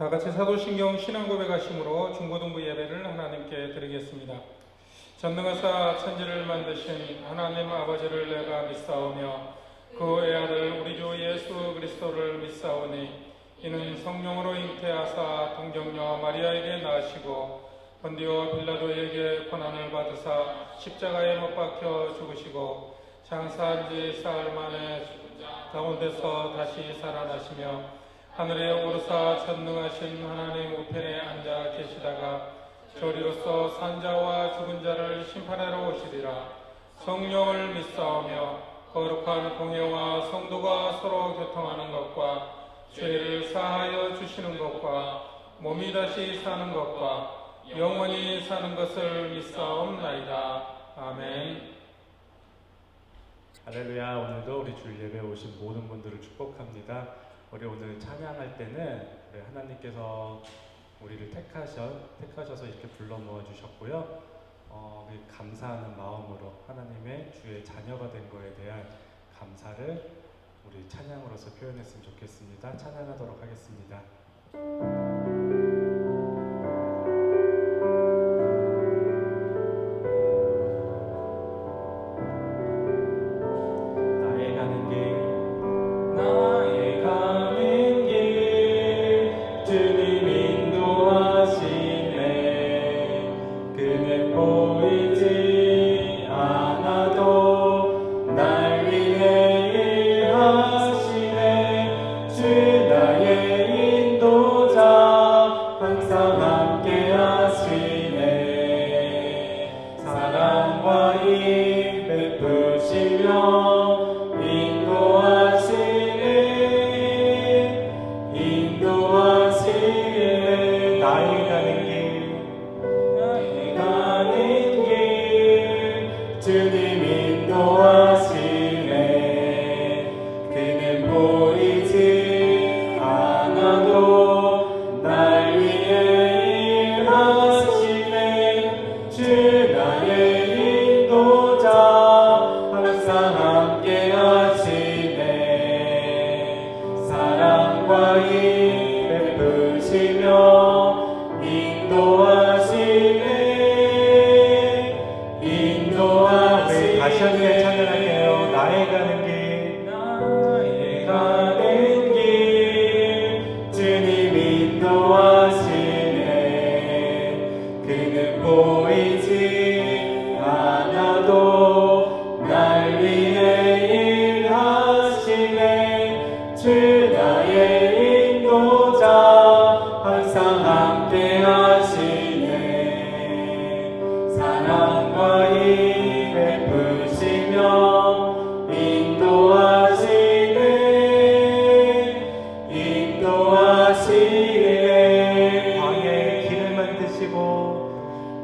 다 같이 사도신경 신앙고백하심으로 중고등부 예배를 하나님께 드리겠습니다. 전능하사 천지를 만드신 하나님 아버지를 내가 믿사오며 그 외아들 우리 주 예수 그리스도를 믿사오니 이는 성령으로 잉태하사 동정녀 마리아에게 낳으시고 본디오 빌라도에게 고난을 받으사 십자가에 못 박혀 죽으시고 장사한 지 사흘 만에 가운데서 다시 살아나시며 하늘에 오르사 전능하신 하나님 우편에 앉아 계시다가 저리로서 산자와 죽은 자를 심판하러 오시리라. 성령을 믿사오며 거룩한 공예와 성도가 서로 교통하는 것과 죄를 사하여 주시는 것과 몸이 다시 사는 것과 영원히 사는 것을 믿사옵나이다. 아멘. 할렐루야. 오늘도 우리 주일 예배에 오신 모든 분들을 축복합니다. 우리 오늘 찬양할 때는 우리 하나님께서 우리를 택하셔서 이렇게 불러 모아 주셨고요. 감사하는 마음으로 하나님의 주의 자녀가 된 거에 대한 감사를 우리 찬양으로서 표현했으면 좋겠습니다. 찬양하도록 하겠습니다.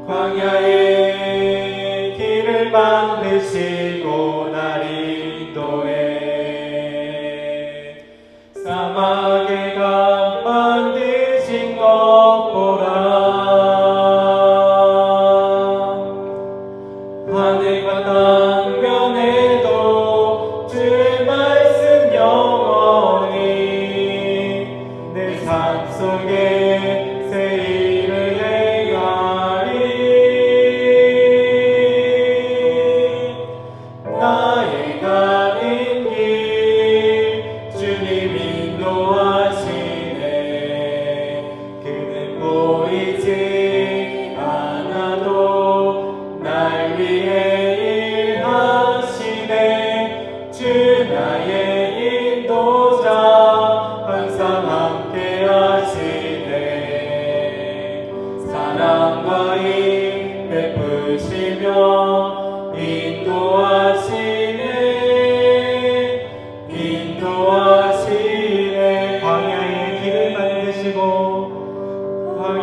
광야의 길을 만드시고 날 인도해 사막의 강 만드신 것 보라. 하늘과 땅 면에도 주의 말씀 영원히 내 삶 속에 새 일을 나의 가는 길 주님 인도하시네. 그는 보이지 않아도 날 위해 일하시네. 주 나의 인도자 항상 함께 하시네. 사랑과 힘 베푸시며 인도하시네.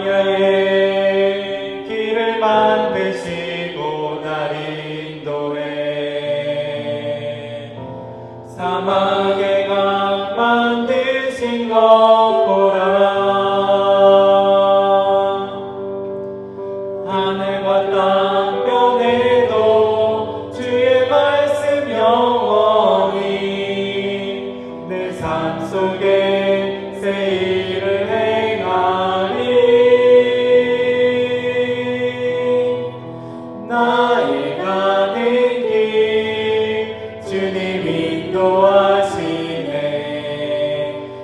광야의 길을 만드시고 날 인도해 사막의 강 만드신 것 보라. 하늘과 땅 면에도 주의 말씀 영원히 내 삶 속에 새 일을 행하 주님 인도하시네.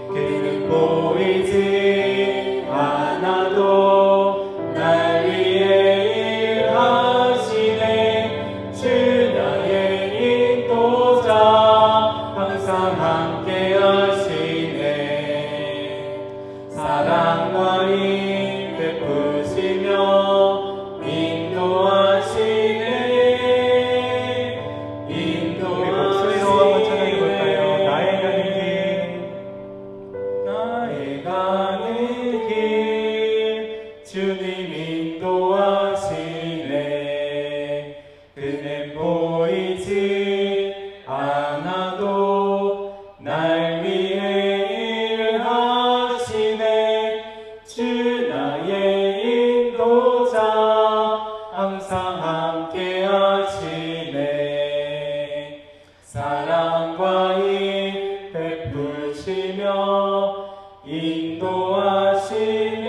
그는 보이지 않아도 날 위해 일하시네. 주 나의 인도자 항상 함께 하시네. 사랑과 힘 베푸시며 인도하시네. 우리 목소리로 한번 찬양해 볼까요? 나의 가는 길. 나의 가는 길 주님 인도하시네. 그는 보이지 않아도 날 위해 일하시네. 주 나의 인도자 항상 함께 하시네. 사랑과 힘 베푸시며 인도하시네.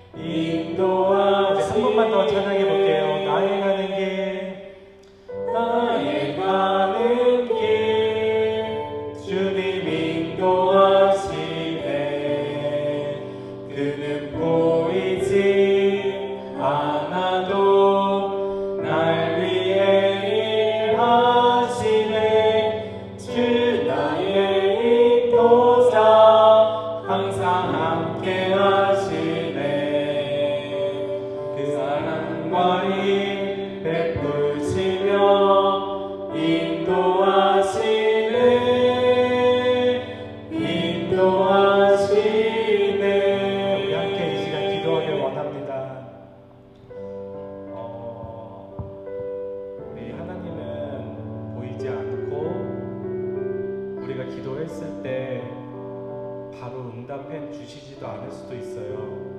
인도하시네. 한 번만 더 찬양해 볼게요. 나의 가는 길. 나의 가는 길 주님 인도하시네. 그는 보이지 않아도 날 위해 일하시네. 주 나의 인도자 항상 함께 하시네. 그 사랑과 힘 베푸시며 인도하시네. 인도하시네. 우리 함께 이 시간 기도하길 원합니다. 우리 하나님은 보이지 않고 우리가 기도했을 때 바로 응답해 주시지도 않을 수도 있어요.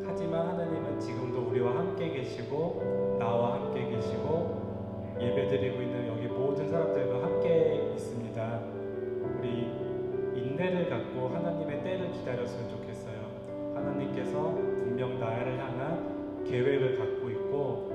하지만 하나님은 지금도 우리와 함께 계시고 나와 함께 계시고 예배드리고 있는 여기 모든 사람들과 함께 있습니다. 우리 인내를 갖고 하나님의 때를 기다렸으면 좋겠어요. 하나님께서 분명 나를 향한 계획을 갖고 있고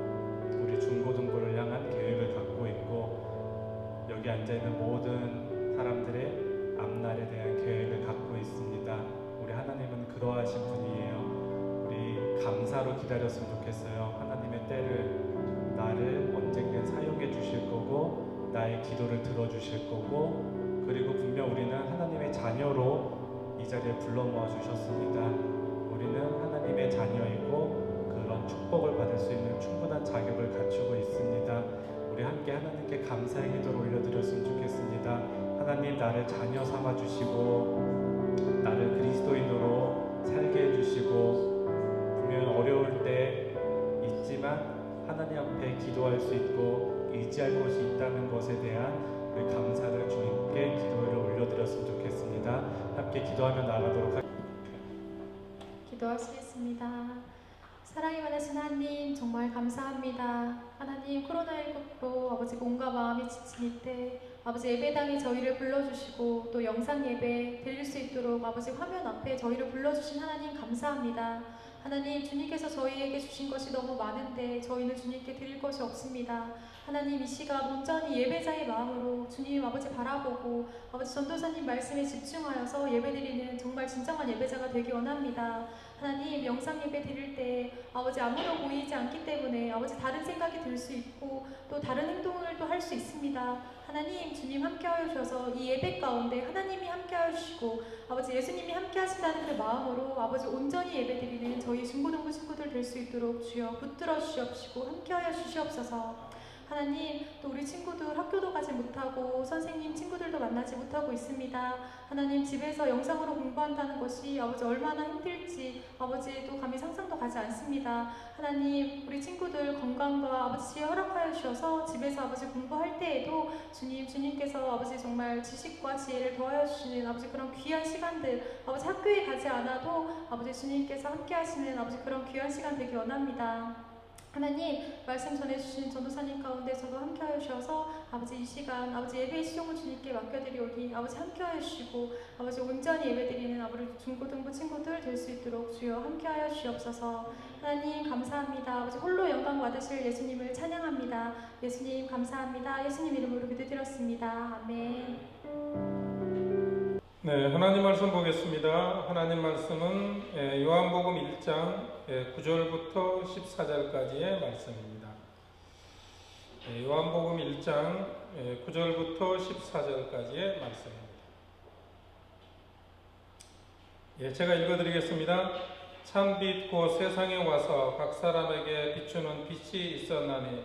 우리 중고등부를 향한 계획을 갖고 있고 여기 앉아있는 모든 사람들의 앞날에 대한 계획을 갖고 있습니다. 우리 하나님은 그러하신 분이에요. 우리 감사로 기다렸으면 좋겠어요. 하나님의 때를 나를 언젠간 사용해 주실 거고 나의 기도를 들어주실 거고 그리고 분명 우리는 하나님의 자녀로 이 자리에 불러 모아 주셨습니다. 우리는 하나님의 자녀이고 그런 축복을 받을 수 있는 충분한 자격을 갖추고 있습니다. 우리 함께 하나님께 감사의 기도를 올려드렸으면 좋겠습니다. 하나님 나를 자녀 삼아 주시고 나를 그리스도인으로 살게 해주시고 분명 어려울 때 있지만 하나님 앞에 기도할 수 있고 의지할 것이 있다는 것에 대한 우리 감사를 주님께 기도를 올려드렸으면 좋겠습니다. 함께 기도하며 나아가도록 하겠습니다. 기도하시겠습니다. 사랑이 많으신 하나님 정말 감사합니다. 하나님 코로나19로 아버지 몸과 마음이 지친 이때 아버지 예배당에 저희를 불러주시고 또 영상 예배 드릴 수 있도록 아버지 화면 앞에 저희를 불러주신 하나님 감사합니다. 하나님 주님께서 저희에게 주신 것이 너무 많은데 저희는 주님께 드릴 것이 없습니다. 하나님 이 시간 온전히 예배자의 마음으로 주님 아버지 바라보고 아버지 전도사님 말씀에 집중하여서 예배드리는 정말 진정한 예배자가 되기 원합니다. 하나님 영상 예배 드릴 때 아버지 아무도 보이지 않기 때문에 아버지 다른 생각이 들 수 있고 또 다른 행동을 또 할 수 있습니다. 하나님 주님 함께하여 주셔서 이 예배 가운데 하나님이 함께하여 주시고 아버지 예수님이 함께 하신다는 그 마음으로 아버지 온전히 예배드리는 저희 중고등부 친구들 될 수 있도록 주여 붙들어 주시옵시고 함께하여 주시옵소서. 하나님 또 우리 친구들 학교도 가지 못하고 선생님 친구들도 만나지 못하고 있습니다. 하나님 집에서 영상으로 공부한다는 것이 아버지 얼마나 힘들지 아버지도 감히 상상도 가지 않습니다. 하나님 우리 친구들 건강과 아버지 지혜 허락하여 주셔서 집에서 아버지 공부할 때에도 주님께서 아버지 정말 지식과 지혜를 더하여 주시는 아버지 그런 귀한 시간들 아버지 학교에 가지 않아도 아버지 주님께서 함께 하시는 아버지 그런 귀한 시간 되기 원합니다. 하나님 말씀 전해주신 전도사님 가운데서도 함께하여 주셔서 아버지 이 시간 아버지 예배의 시종을 주님께 맡겨드리오니 아버지 함께하여 주시고 아버지 온전히 예배드리는 아버지 중고등부 친구들 될 수 있도록 주여 함께하여 주시옵소서. 하나님 감사합니다. 아버지 홀로 영광 받으실 예수님을 찬양합니다. 예수님 감사합니다. 예수님 이름으로 기도드렸습니다. 아멘. 네, 하나님 말씀 보겠습니다. 하나님 말씀은 요한복음 1장 9절부터 14절까지의 말씀입니다. 요한복음 1장 9절부터 14절까지의 말씀입니다. 제가 읽어드리겠습니다. 참빛 곧 세상에 와서 각 사람에게 비추는 빛이 있었나니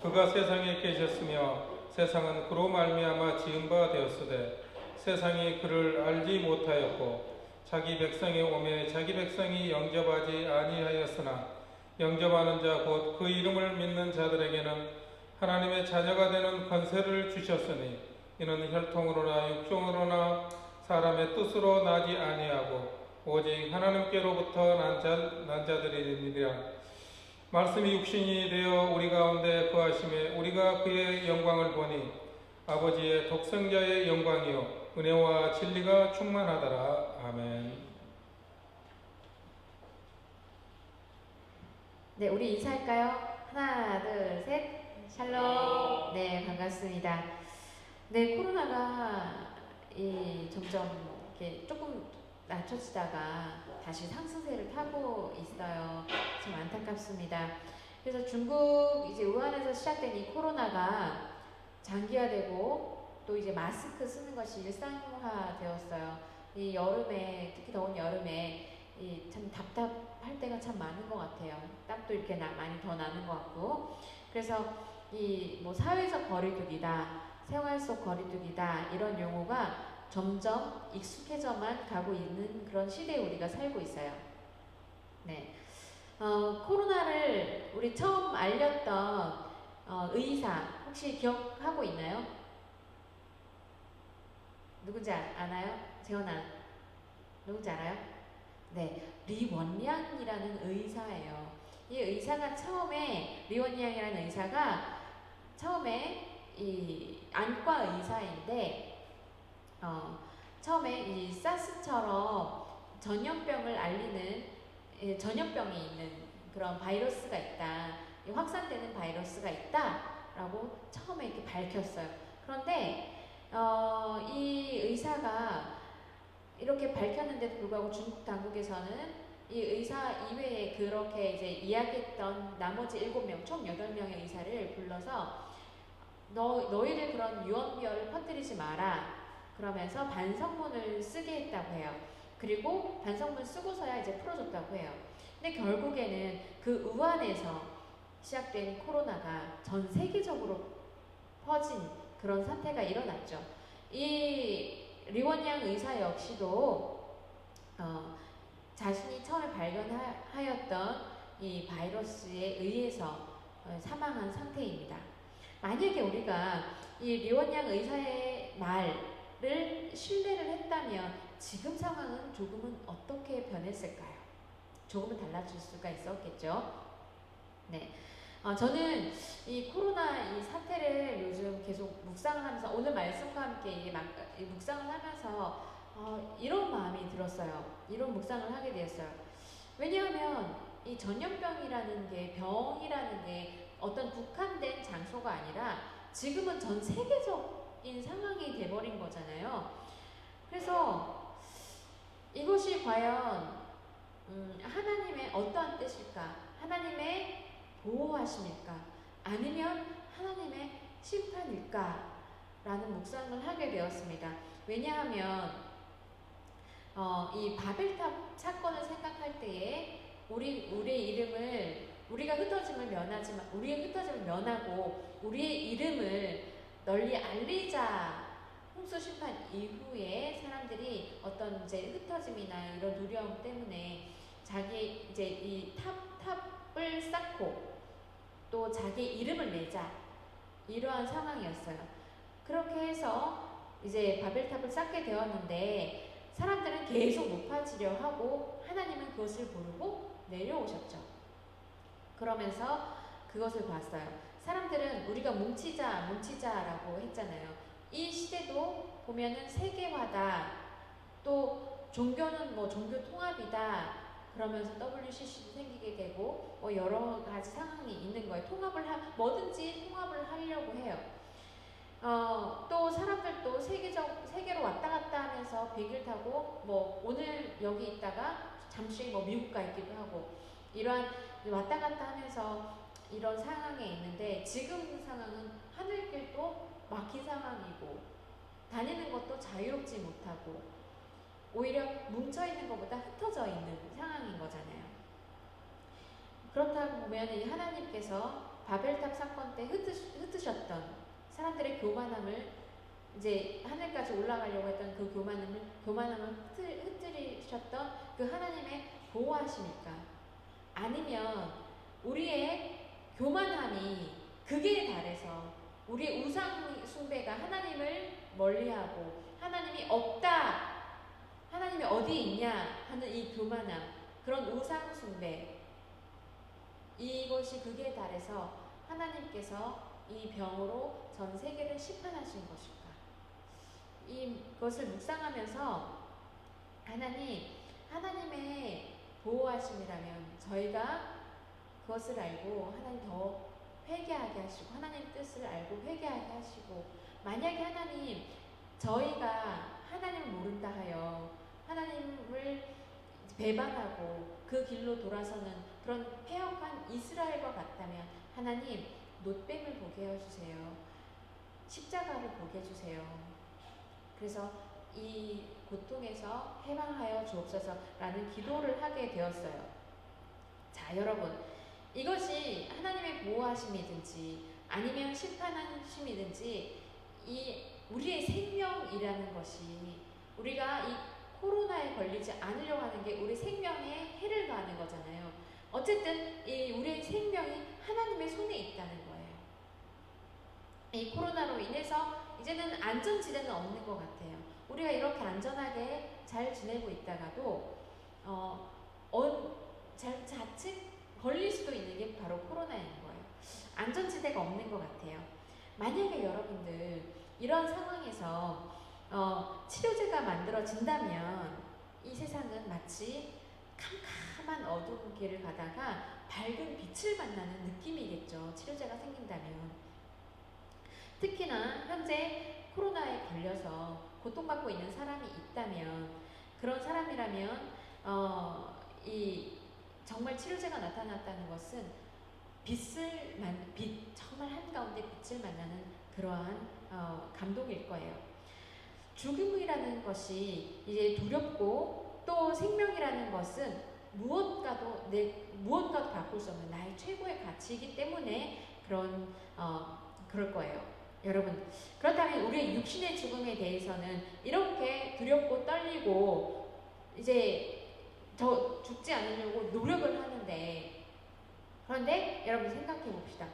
그가 세상에 계셨으며 세상은 그로 말미암아 지은 바 되었으되 세상이 그를 알지 못하였고 자기 백성이 오매 자기 백성이 영접하지 아니하였으나 영접하는 자 곧 그 이름을 믿는 자들에게는 하나님의 자녀가 되는 권세를 주셨으니 이는 혈통으로나 육종으로나 사람의 뜻으로 나지 아니하고 오직 하나님께로부터 난 자들이니라. 말씀이 육신이 되어 우리 가운데 거하심에 우리가 그의 영광을 보니 아버지의 독생자의 영광이요 은혜와 진리가 충만하더라. 아멘. 네, 우리 인사할까요? 하나, 둘, 셋. 샬롬. 네, 반갑습니다. 네, 코로나가 점점 이렇게 조금 낮춰지다가 다시 상승세를 타고 있어요. 좀 안타깝습니다. 그래서 중국 이제 우한에서 시작된 이 코로나가 장기화되고 또 이제 마스크 쓰는 것이 일상화되었어요. 이 여름에, 특히 더운 여름에 참 답답할 때가 참 많은 것 같아요. 땀도 이렇게 많이 더 나는 것 같고. 그래서 뭐 사회적 거리두기다, 생활 속 거리두기다 이런 용어가 점점 익숙해져만 가고 있는 그런 시대에 우리가 살고 있어요. 네, 코로나를 우리 처음 알렸던 의사 혹시 기억하고 있나요? 누군지 아나요? 재현아, 누군지 알아요? 네, 리원량이라는 의사예요. 이 의사가 처음에 리원량이라는 의사가 처음에 이 안과 의사인데 처음에 이 사스처럼 전염병을 알리는 전염병이 있는 그런 바이러스가 있다, 확산되는 바이러스가 있다라고 처음에 이렇게 밝혔어요. 그런데 이 의사가 이렇게 밝혔는데도 불구하고 중국 당국에서는 이 의사 이외에 그렇게 이제 이야기했던 나머지 7명, 총 8명의 의사를 불러서 너희들 그런 유언비어를 퍼뜨리지 마라 그러면서 반성문을 쓰게 했다고 해요. 그리고 반성문 쓰고서야 이제 풀어줬다고 해요. 근데 결국에는 그 우한에서 시작된 코로나가 전 세계적으로 퍼진 그런 사태가 일어났죠. 이 리원양 의사 역시도 자신이 처음에 발견하였던 이 바이러스에 의해서 사망한 상태입니다. 만약에 우리가 이 리원양 의사의 말을 신뢰를 했다면 지금 상황은 조금은 어떻게 변했을까요? 조금은 달라질 수가 있었겠죠. 네. 저는 이 코로나 이 사태를 요즘 계속 묵상을 하면서 오늘 말씀과 함께 묵상을 하면서 이런 마음이 들었어요. 이런 묵상을 하게 되었어요. 왜냐하면 이 전염병이라는 게, 병이라는 게 어떤 국한된 장소가 아니라 지금은 전 세계적인 상황이 돼버린 거잖아요. 그래서 이것이 과연 하나님의 어떠한 뜻일까? 하나님의 보호하심일까? 아니면 하나님의 심판일까? 라는 묵상을 하게 되었습니다. 왜냐하면 이 바벨탑 사건을 생각할 때에 우리의 이름을 우리가 흩어짐을 면하고 우리의 이름을 널리 알리자. 홍수 심판 이후에 사람들이 어떤 이제 흩어짐이나 이런 두려움 때문에 자기 이제 이 탑을 쌓고 또 자기 이름을 내자, 이러한 상황이었어요. 그렇게 해서 이제 바벨탑을 쌓게 되었는데 사람들은 계속 높아지려 하고 하나님은 그것을 모르고 내려오셨죠. 그러면서 그것을 봤어요. 사람들은 우리가 뭉치자라고 했잖아요. 이 시대도 보면은 세계화다. 또 종교는 뭐 종교 통합이다. 그러면서 WCC도 생기게 되고 뭐 여러 가지 상황이 있는 거예요. 뭐든지 통합을 하려고 해요. 또 사람들도 세계로 왔다 갔다 하면서 비행기를 타고 뭐 오늘 여기 있다가 잠시 뭐 미국 가 있기도 하고 이러한 왔다 갔다 하면서 이런 상황에 있는데 지금 상황은 하늘길도 막힌 상황이고 다니는 것도 자유롭지 못하고 오히려 뭉쳐있는 것보다 흩어져 있는 상황인 거잖아요. 그렇다고 보면 이 하나님께서 바벨탑 사건 때 흩으셨던 사람들의 교만함을 이제 하늘까지 올라가려고 했던 그 교만함을 흩으셨던 그 하나님의 보호하십니까? 아니면 우리의 교만함이 극에 달해서 우리의 우상 숭배가 하나님을 멀리하고 하나님이 없다, 하나님이 어디 있냐 하는 이 교만함, 그런 우상 숭배, 이것이 극에 달해서 하나님께서 이 병으로 전 세계를 심판하신 것일까? 이것을 묵상하면서 하나님의 보호하심이라면 저희가 그것을 알고 하나님 더 회개하게 하시고 하나님 뜻을 알고 회개하게 하시고, 만약에 하나님 저희가 하나님을 모른다 하여 하나님을 배반하고 그 길로 돌아서는 그런 패역한 이스라엘과 같다면 하나님 노뱀을 보게 해주세요. 십자가를 보게 해주세요. 그래서 이 고통에서 해방하여 주옵소서라는 기도를 하게 되었어요. 자, 여러분, 이것이 하나님의 보호하심이든지 아니면 심판하심이든지 이 우리의 생명이라는 것이, 우리가 이 코로나에 걸리지 않으려고 하는 게 우리 생명에 해를 가하는 거잖아요. 어쨌든 이 우리의 생명이 하나님의 손에 있다는 거예요. 이 코로나로 인해서 이제는 안전지대는 없는 것 같아요. 우리가 이렇게 안전하게 잘 지내고 있다가도 자칫 걸릴 수도 있는 게 바로 코로나인 거예요. 안전지대가 없는 것 같아요. 만약에 여러분들 이런 상황에서 치료제가 만들어진다면 이 세상은 마치 캄캄한 어두운 길을 가다가 밝은 빛을 만나는 느낌이겠죠. 치료제가 생긴다면. 특히나 현재 코로나에 걸려서 고통받고 있는 사람이 있다면, 그런 사람이라면 정말 치료제가 나타났다는 것은 정말 한가운데 빛을 만나는 그러한 감동일 거예요. 죽음이라는 것이 이제 두렵고, 또 생명이라는 것은 무엇과도 바꿀 수 없는 나의 최고의 가치이기 때문에 그럴 거예요. 여러분, 그렇다면 우리의 육신의 죽음에 대해서는 이렇게 두렵고 떨리고 이제 더 죽지 않으려고 노력을 하는데, 그런데 여러분 생각해 봅시다.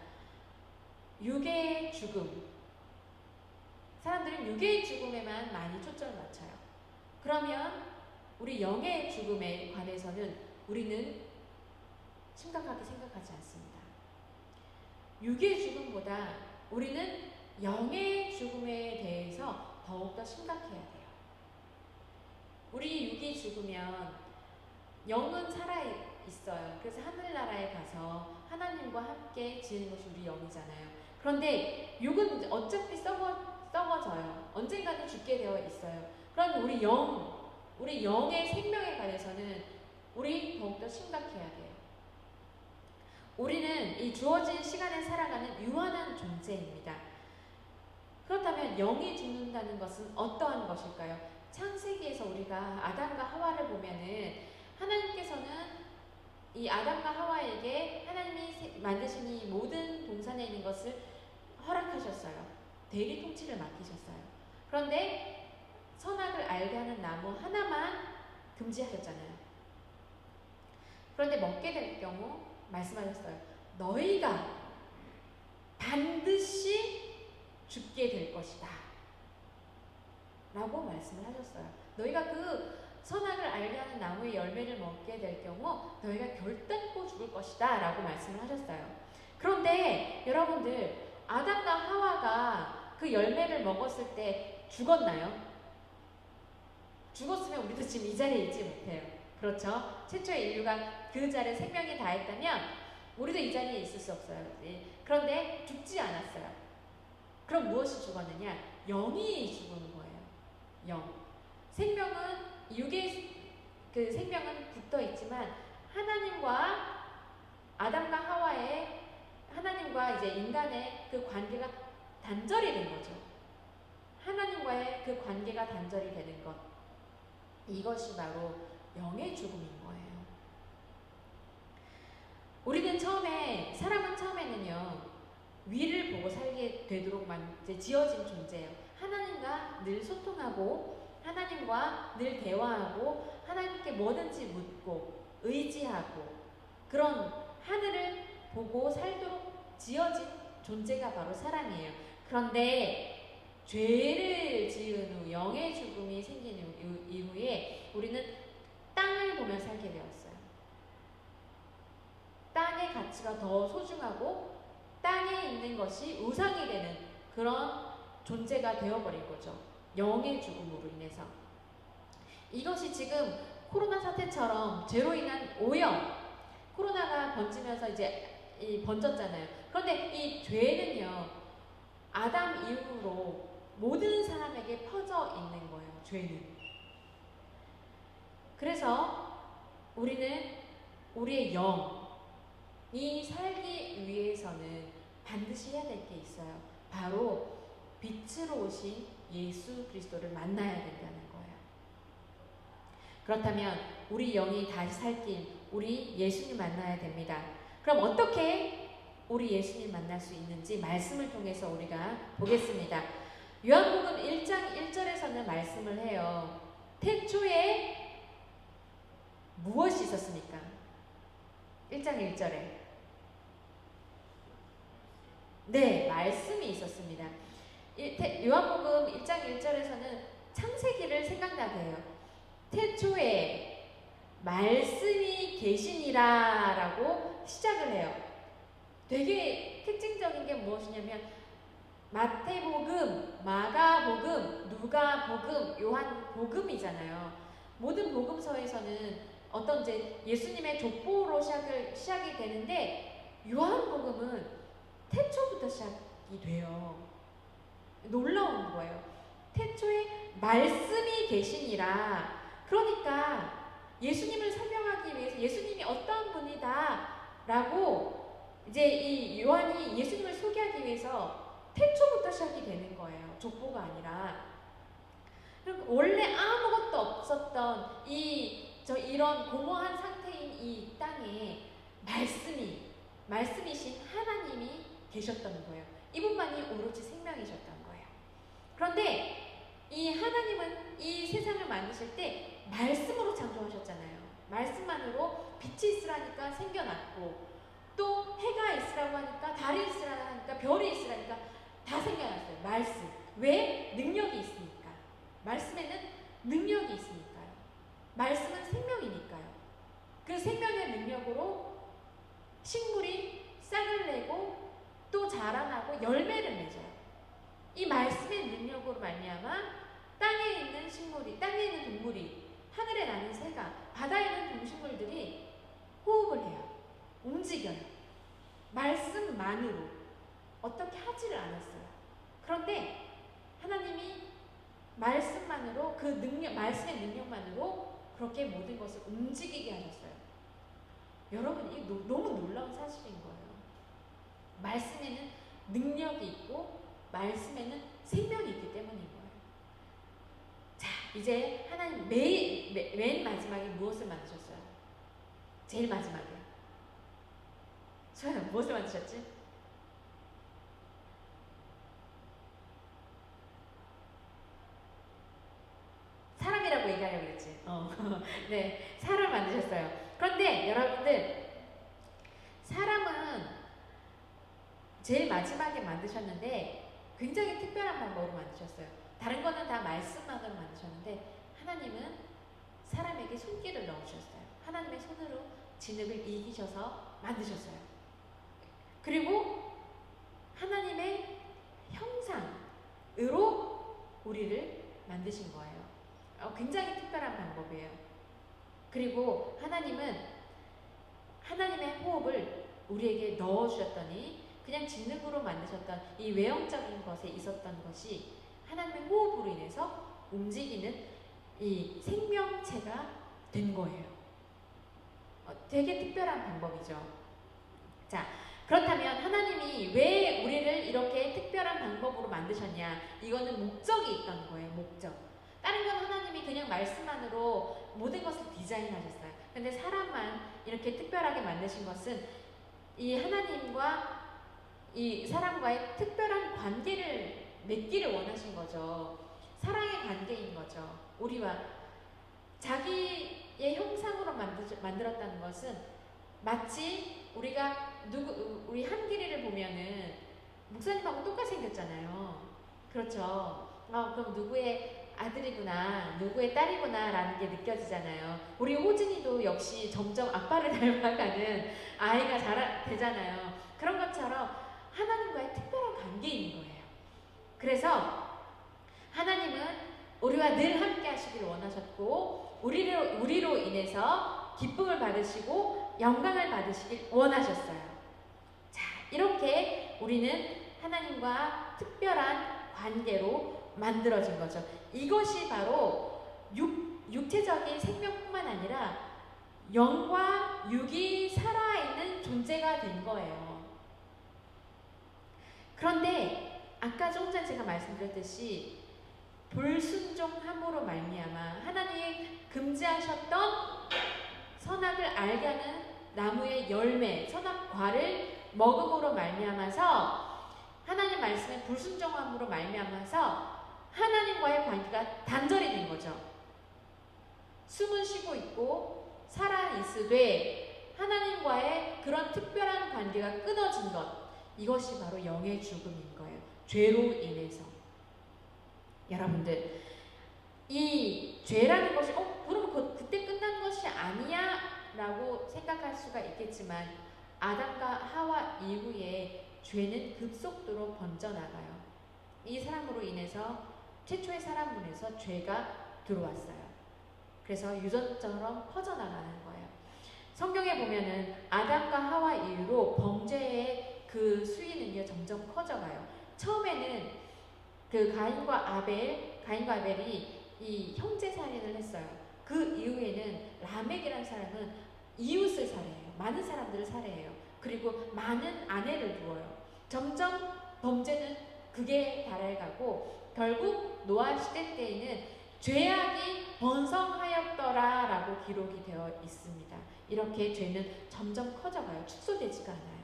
육의 죽음, 사람들은 육의 죽음에만 많이 초점을 맞춰요. 그러면 우리 영의 죽음에 관해서는 우리는 심각하게 생각하지 않습니다. 육의 죽음보다 우리는 영의 죽음에 대해서 더욱더 심각해야 돼요. 우리 육이 죽으면 영은 살아있어요. 그래서 하늘나라에 가서 하나님과 함께 지는 것이 우리 영이잖아요. 그런데 육은 어차피 썩어져요. 언젠가는 죽게 되어 있어요. 그럼 우리 영의 생명에 관해서는 우리 더욱더 심각해야 돼요. 우리는 이 주어진 시간을 살아가는 유한한 존재입니다. 그렇다면 영이 죽는다는 것은 어떠한 것일까요? 창세기에서 우리가 아담과 하와를 보면은 하나님께서는 이 아담과 하와에게 하나님이 만드신 이 모든 동산에 있는 것을 허락하셨어요. 대리 통치를 맡기셨어요. 그런데 선악을 알게 하는 나무 하나만 금지하셨잖아요. 그런데 먹게 될 경우 말씀하셨어요. 너희가 반드시 죽게 될 것이다 라고 말씀을 하셨어요. 너희가 그 선악을 알게 하는 나무의 열매를 먹게 될 경우 너희가 결단코 죽을 것이다 라고 말씀을 하셨어요. 그런데 여러분들, 아담과 하와가 그 열매를 먹었을 때 죽었나요? 죽었으면 우리도 지금 이 자리에 있지 못해요. 그렇죠? 최초의 인류가 그 자리에 생명이 다했다면 우리도 이 자리에 있을 수 없어요. 그런데 죽지 않았어요. 그럼 무엇이 죽었느냐? 영이 죽은 거예요. 영. 생명은 육의 그 생명은 붙어 있지만 하나님과 아담과 하와의 하나님과 이제 인간의 그 관계가 단절이 된 거죠. 하나님과의 그 관계가 단절이 되는 것. 이것이 바로 영의 죽음인 거예요. 우리는 사람은 처음에는요, 위를 보고 살게 되도록 이제 지어진 존재예요. 하나님과 늘 소통하고, 하나님과 늘 대화하고, 하나님께 뭐든지 묻고, 의지하고, 그런 하늘을 보고 살도록 지어진 존재가 바로 사람이에요. 그런데 죄를 지은 후 영의 죽음이 생긴 이후에 우리는 땅을 보며 살게 되었어요. 땅의 가치가 더 소중하고 땅에 있는 것이 우상이 되는 그런 존재가 되어버린 거죠. 영의 죽음으로 인해서. 이것이 지금 코로나 사태처럼 죄로 인한 오염, 코로나가 번지면서 이제 번졌잖아요. 그런데 이 죄는요, 아담 이후로 모든 사람에게 퍼져 있는 거예요. 죄는. 그래서 우리는 우리의 영이 살기 위해서는 반드시 해야 될 게 있어요. 바로 빛으로 오신 예수 그리스도를 만나야 된다는 거예요. 그렇다면 우리 영이 다시 살길 우리 예수님 만나야 됩니다. 그럼 어떻게 우리 예수님 만날 수 있는지 말씀을 통해서 우리가 보겠습니다. 요한복음 1장 1절에서는 말씀을 해요. 태초에 무엇이 있었습니까? 1장 1절에. 네, 말씀이 있었습니다. 요한복음 1장 1절에서는 창세기를 생각나게 해요. 태초에 말씀이 계시니라 라고 시작을 해요. 되게 특징적인 게 무엇이냐면 마태복음, 마가복음, 누가복음, 요한복음이잖아요. 모든 복음서에서는 어떤 이제 예수님의 족보로 시작이 되는데 요한복음은 태초부터 시작이 돼요. 놀라운 거예요. 태초에 말씀이 계시니라. 그러니까 예수님을 설명하기 위해서 예수님이 어떤 분이다 라고 이제 이 요한이 예수님을 소개하기 위해서 태초부터 시작이 되는 거예요. 족보가 아니라. 원래 아무것도 없었던 이런 공허한 상태인 이 땅에 말씀이신 하나님이 계셨던 거예요. 이분만이 오로지 생명이셨던 거예요. 그런데 이 하나님은 이 세상을 만드실 때 말씀으로 창조하셨잖아요. 말씀만으로 빛이 있으라니까 생겨났고, 또 해가 있으라고 하니까 달이 있으라고 하니까 별이 있으라니까 다 생겨났어요. 말씀. 왜? 능력이 있으니까. 말씀에는 능력이 있으니까요. 말씀은 생명이니까요. 그 생명의 능력으로 식물이 싹을 내고 또 자라나고 열매를 맺어요. 이 말씀의 능력으로 말미암아 땅에 있는 식물이, 땅에 있는 동물이, 하늘에 나는 새가, 바다에 있는 동식물들이 호흡을 해요. 움직여요. 말씀만으로. 어떻게 하지를 않았어요. 그런데 하나님이 말씀만으로 그 능력, 말씀의 능력만으로 그렇게 모든 것을 움직이게 하셨어요. 여러분, 이게 너무 놀라운 사실인 거예요. 말씀에는 능력이 있고 말씀에는 생명이 있기 때문인 거예요. 자, 이제 하나님 맨 마지막에 무엇을 만드셨어요? 제일 마지막에. 소연아, 무엇을 만드셨지? 사람이라고 얘기하려고 그랬지. 네, 사람 만드셨어요. 그런데 여러분들, 사람은 제일 마지막에 만드셨는데 굉장히 특별한 방법으로 만드셨어요. 다른 거는 다 말씀만으로 만드셨는데 하나님은 사람에게 손길을 넣으셨어요. 하나님의 손으로 진흙을 이기셔서 만드셨어요. 그리고 하나님의 형상으로 우리를 만드신 거예요. 굉장히 특별한 방법이에요. 그리고 하나님은 하나님의 호흡을 우리에게 넣어주셨더니 그냥 지능으로 만드셨던 이 외형적인 것에 있었던 것이 하나님의 호흡으로 인해서 움직이는 이 생명체가 된 거예요. 되게 특별한 방법이죠. 자, 그렇다면 하나님이 왜 우리를 이렇게 특별한 방법으로 만드셨냐? 이거는 목적이 있던 거예요. 목적. 다른 건 하나님이 그냥 말씀만으로 모든 것을 디자인하셨어요. 근데 사람만 이렇게 특별하게 만드신 것은 이 하나님과 이 사람과의 특별한 관계를 맺기를 원하신 거죠. 사랑의 관계인 거죠. 우리와 자기의 형상으로 만들었다는 것은 마치 우리가 우리 한길이를 보면은 목사님하고 똑같이 생겼잖아요. 그렇죠. 그럼 누구의 아들이구나, 누구의 딸이구나 라는 게 느껴지잖아요. 우리 호진이도 역시 점점 아빠를 닮아가는 아이가 되잖아요. 그런 것처럼 하나님과의 특별한 관계인 거예요. 그래서 하나님은 우리와 늘 함께 하시기를 원하셨고 우리로 인해서 기쁨을 받으시고 영광을 받으시길 원하셨어요. 자, 이렇게 우리는 하나님과 특별한 관계로 만들어진 거죠. 이것이 바로 육체적인 생명뿐만 아니라 영과 육이 살아있는 존재가 된 거예요. 그런데 아까 조금 전에 제가 말씀드렸듯이 불순종함으로 말미암아 하나님이 금지하셨던 선악을 알게 하는 나무의 열매, 선악과를 먹음으로 말미암아서 하나님 말씀에 불순종함으로 말미암아서 하나님과의 관계가 단절이 된 거죠. 숨은 쉬고 있고 살아 있으되 하나님과의 그런 특별한 관계가 끊어진 것, 이것이 바로 영의 죽음인 거예요. 죄로 인해서. 여러분들, 이 죄라는 것이 그럼 그때 끝난 것이 아니야? 라고 생각할 수가 있겠지만 아담과 하와 이후에 죄는 급속도로 번져나가요. 이 사람으로 인해서 최초의 사람문에서 죄가 들어왔어요. 그래서 유전처럼 퍼져나가는 거예요. 성경에 보면은 아담과 하와 이후로 범죄의 그 수위는요 점점 커져가요. 처음에는 그 가인과 아벨이 이 형제 살인을 했어요. 그 이후에는 라멕이라는 사람은 이웃을 살해해요. 많은 사람들을 살해해요. 그리고 많은 아내를 두어요. 점점 범죄는 극에 달해가고 결국 노아 시대 때에는 죄악이 번성하였더라 라고 기록이 되어 있습니다. 이렇게 죄는 점점 커져가요. 축소되지가 않아요.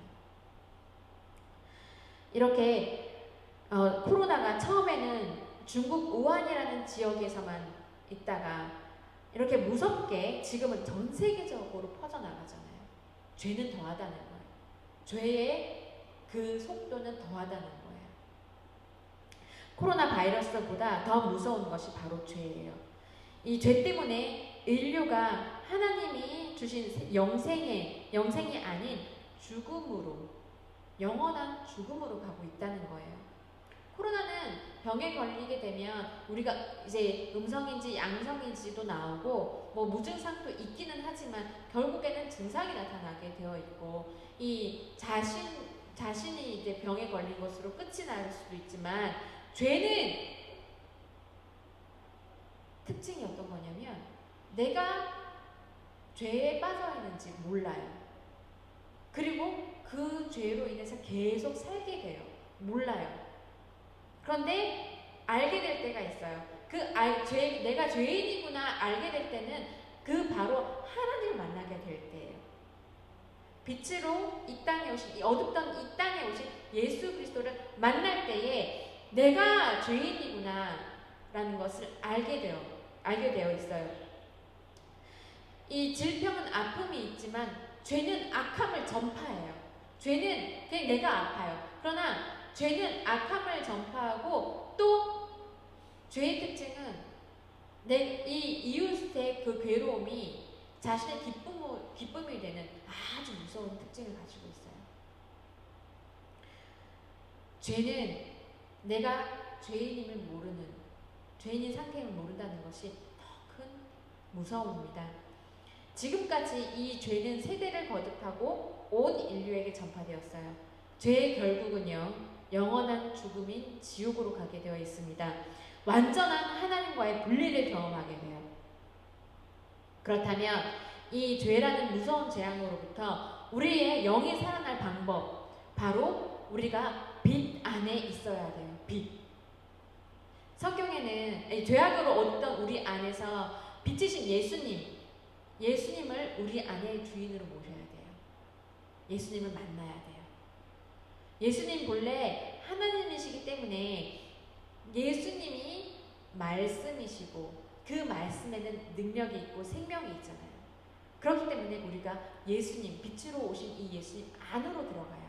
이렇게 코로나가 처음에는 중국 우한이라는 지역에서만 있다가 이렇게 무섭게 지금은 전 세계적으로 퍼져나가잖아요. 죄는 더하다는 거예요. 죄의 그 속도는 더하다는 거예요. 코로나 바이러스보다 더 무서운 것이 바로 죄예요. 이 죄 때문에 인류가 하나님이 주신 영생이 아닌 죽음으로, 영원한 죽음으로 가고 있다는 거예요. 코로나는 병에 걸리게 되면 우리가 이제 음성인지 양성인지도 나오고 뭐 무증상도 있기는 하지만 결국에는 증상이 나타나게 되어 있고 이 자신이 이제 병에 걸린 것으로 끝이 날 수도 있지만 죄는 특징이 어떤 거냐면 내가 죄에 빠져 있는지 몰라요. 그리고 그 죄로 인해서 계속 살게 돼요. 몰라요. 그런데 알게 될 때가 있어요. 내가 죄인이구나 알게 될 때는 그 바로 하나님을 만나게 될 때예요. 빛으로 이 땅에 오신, 어둡던 이 땅에 오신 예수 그리스도를 만날 때에 내가 죄인이구나 라는 것을 알게 되어 있어요. 이 질병은 아픔이 있지만 죄는 악함을 전파해요. 죄는 그냥 내가 아파요. 그러나 죄는 악함을 전파하고 또 죄의 특징은 이 이웃의 그 괴로움이 자신의 기쁨이 되는 아주 무서운 특징을 가지고 있어요. 죄는 내가 죄인임을 모르는, 죄인인 상태임을 모른다는 것이 더 큰 무서움입니다. 지금까지 이 죄는 세대를 거듭하고 온 인류에게 전파되었어요. 죄의 결국은요, 영원한 죽음인 지옥으로 가게 되어 있습니다. 완전한 하나님과의 분리를 경험하게 돼요. 그렇다면 이 죄라는 무서운 재앙으로부터 우리의 영이 살아날 방법, 바로 우리가 빛 안에 있어야 돼요. 빛. 성경에는 죄악으로 어떤 우리 안에서 빛이신 예수님을 우리 안의 주인으로 모셔야 돼요. 예수님을 만나야 돼요. 예수님 본래 하나님이시기 때문에 예수님이 말씀이시고 그 말씀에는 능력이 있고 생명이 있잖아요. 그렇기 때문에 우리가 예수님, 빛으로 오신 이 예수님 안으로 들어가야 돼요.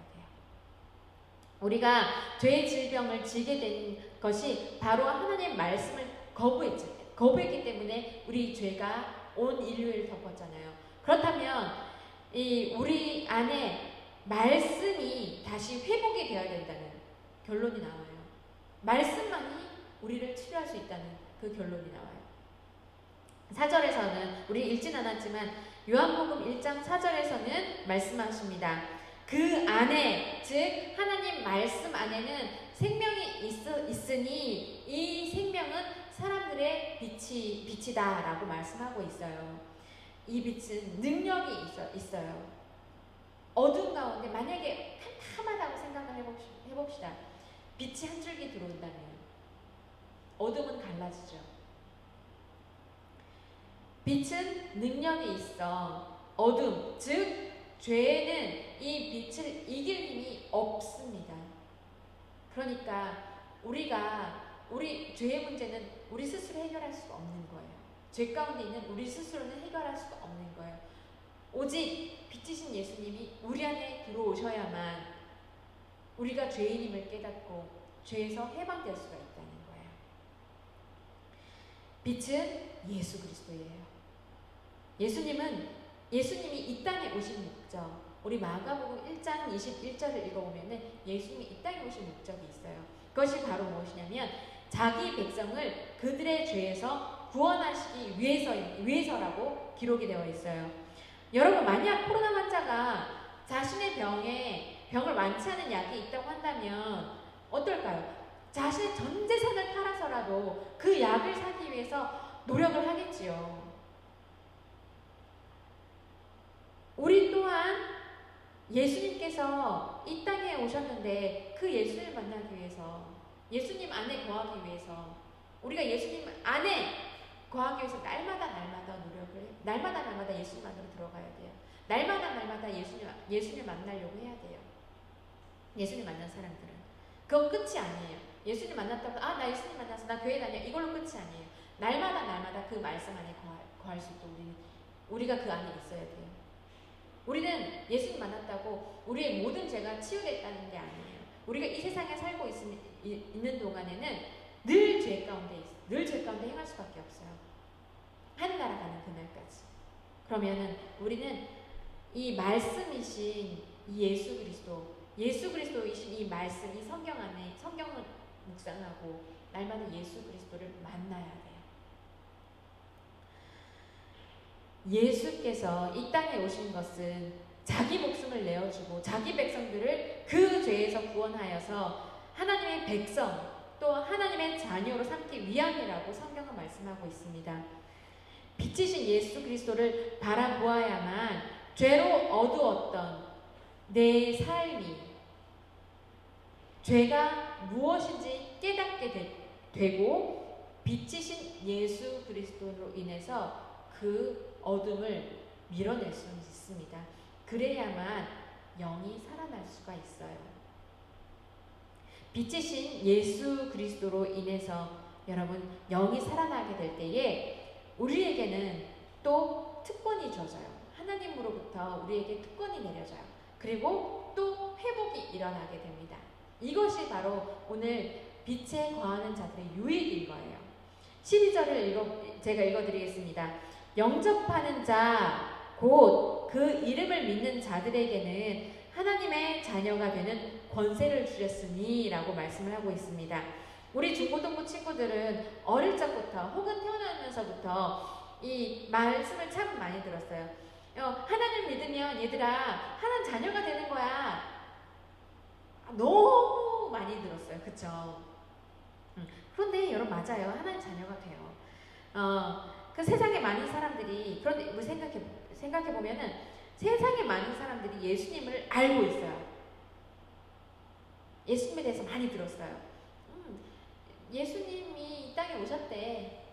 우리가 죄의 질병을 지게 된 것이 바로 하나님의 말씀을 거부했기 때문에 우리 죄가 온 인류를 덮었잖아요. 그렇다면 우리 안에 말씀이 다시 회복이 되어야 된다는 결론이 나와요. 말씀만이 우리를 치료할 수 있다는 그 결론이 나와요. 4절에서는 우리 읽진 않았지만 요한복음 1장 4절에서는 말씀하십니다. 그 안에, 즉 하나님 말씀 안에는 생명이 있으니 이 생명은 사람들의 빛이다 라고 말씀하고 있어요. 이 빛은 능력이 있어요. 어두운 가운데 만약에 캄캄하다고 생각을 해봅시다. 빛이 한 줄기 들어온다면 어둠은 갈라지죠. 빛은 능력이 있어. 어둠, 즉 죄는 이 빛을 이길 힘이 없습니다. 그러니까 우리 죄의 문제는 우리 스스로 해결할 수가 없는 거예요. 죄 가운데 있는 우리 스스로는 해결할 수가 없는 거예요. 오직 빛이신 예수님이 우리 안에 들어오셔야만 우리가 죄인임을 깨닫고 죄에서 해방될 수가 있다는 거예요. 빛은 예수 그리스도예요. 예수님이 이 땅에 오신 목적, 우리 마가복음 1장 21절을 읽어보면 예수님이 이 땅에 오신 목적이 있어요. 그것이 바로 무엇이냐면 자기 백성을 그들의 죄에서 구원하시기 위해서라고 기록이 되어 있어요. 여러분, 만약 코로나 환자가 자신의 병을 완치하는 약이 있다고 한다면 어떨까요? 자신의 전 재산을 팔아서라도 그 약을 사기 위해서 노력을 하겠지요. 우리 또한 예수님께서 이 땅에 오셨는데 그 예수님을 만나기 위해서, 예수님 안에 거하기 위해서, 우리가 예수님 안에 거하기 위해서 날마다 예수님 안으로 들어가야 돼요. 날마다 예수님을 만나려고 해야 돼요. 예수님 만난 사람들은 그건 끝이 아니에요. 예수님 만났다고 나 예수님 만나서 나 교회 다녀, 이걸로 끝이 아니에요. 날마다 그 말씀 안에 거할 수 있도록 우리가 그 안에 있어야 돼요. 우리는 예수님 만났다고 우리의 모든 죄가 치유됐다는 게 아니에요. 우리가 이 세상에 살고 있는 동안에는 늘 죄 가운데 행할 수밖에 없어요. 하늘나라 가는 그날까지. 그러면은 우리는 이 말씀이신 이 예수 그리스도이신 이 말씀, 이 성경을 묵상하고 날마다 예수 그리스도를 만나야 돼요. 예수께서 이 땅에 오신 것은 자기 목숨을 내어주고 자기 백성들을 그 죄에서 구원하여서 하나님의 백성, 또 하나님의 자녀로 삼기 위함이라고 성경은 말씀하고 있습니다. 빛이신 예수 그리스도를 바라보아야만 죄로 어두웠던 내 삶이, 죄가 무엇인지 깨닫게 되고 빛이신 예수 그리스도로 인해서 그 어둠을 밀어낼 수 있습니다. 그래야만 영이 살아날 수가 있어요. 빛이신 예수 그리스도로 인해서 여러분 영이 살아나게 될 때에 우리에게는 또 특권이 주어져요. 하나님으로부터 우리에게 특권이 내려져요. 그리고 또 회복이 일어나게 됩니다. 이것이 바로 오늘 빛에 거하는 자들의 유익인 거예요. 12절을 제가 읽어드리겠습니다. 영접하는 자, 곧 그 이름을 믿는 자들에게는 하나님의 자녀가 되는 권세를 주셨으니 라고 말씀을 하고 있습니다. 우리 중고등부 친구들은 어릴 적부터 혹은 태어나면서부터 이 말씀을 참 많이 들었어요. 하나님 믿으면 얘들아 하나님 자녀가 되는 거야. 너무 많이 들었어요. 그쵸? 그런데 여러분 맞아요. 하나님 자녀가 돼요. 그 세상에 많은 사람들이 그런데 우리 생각해 보면은 세상에 많은 사람들이 예수님을 알고 있어요. 예수님에 대해서 많이 들었어요. 예수님이 이 땅에 오셨대.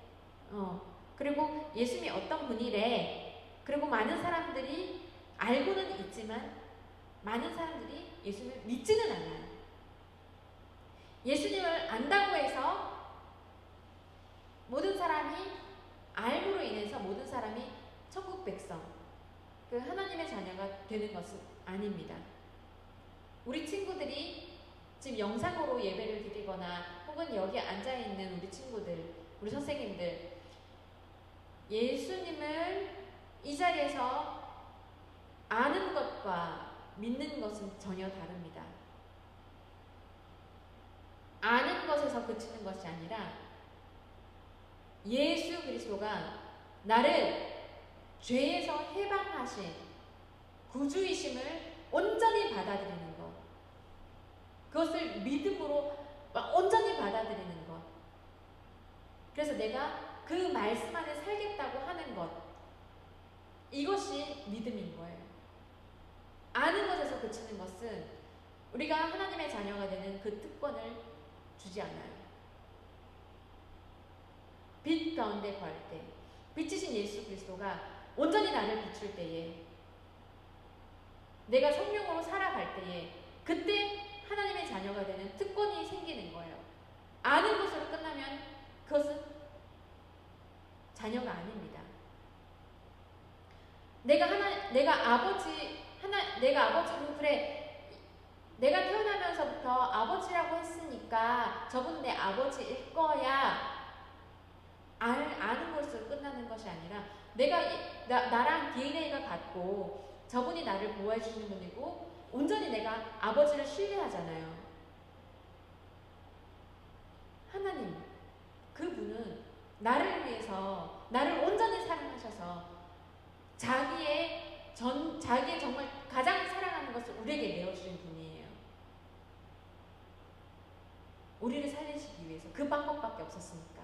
그리고 예수님이 어떤 분이래. 그리고 많은 사람들이 알고는 있지만 많은 사람들이 예수님을 믿지는 않아요. 예수님을 안다고 해서 모든 사람이 알므로 인해서 모든 사람이 천국 백성, 그 하나님의 자녀가 되는 것은 아닙니다. 우리 친구들이 지금 영상으로 예배를 드리거나 혹은 여기 앉아있는 우리 친구들, 우리 선생님들 예수님을 이 자리에서 아는 것과 믿는 것은 전혀 다릅니다. 아는 것에서 그치는 것이 아니라 예수 그리스도가 나를 죄에서 해방하신 구주이심을 온전히 받아들이는 것, 그것을 믿음으로 온전히 받아들이는 것, 그래서 내가 그 말씀 안에 살겠다고 하는 것, 이것이 믿음인 거예요. 아는 것에서 그치는 것은 우리가 하나님의 자녀가 되는 그 특권을 주지 않아요. 빛 가운데 거할 때 빛이신 예수 그리스도가 온전히 나를 비출 때에, 내가 성령으로 살아갈 때에, 그때 하나님의 자녀가 되는 특권이 생기는 거예요. 아는 것으로 끝나면 그것은 자녀가 아닙니다. 내가 아버지, 그래, 내가 태어나면서부터 아버지라고 했으니까 저분 내 아버지일 거야. 아는 것으로 끝나는 것이 아니라 나랑 DNA가 같고 저분이 나를 보호해 주시는 분이고 온전히 내가 아버지를 신뢰하잖아요. 하나님, 그분은 나를 위해서 나를 온전히 사랑하셔서 자기의 정말 가장 사랑하는 것을 우리에게 내어주신 분이에요. 우리를 살리시기 위해서 그 방법밖에 없었으니까.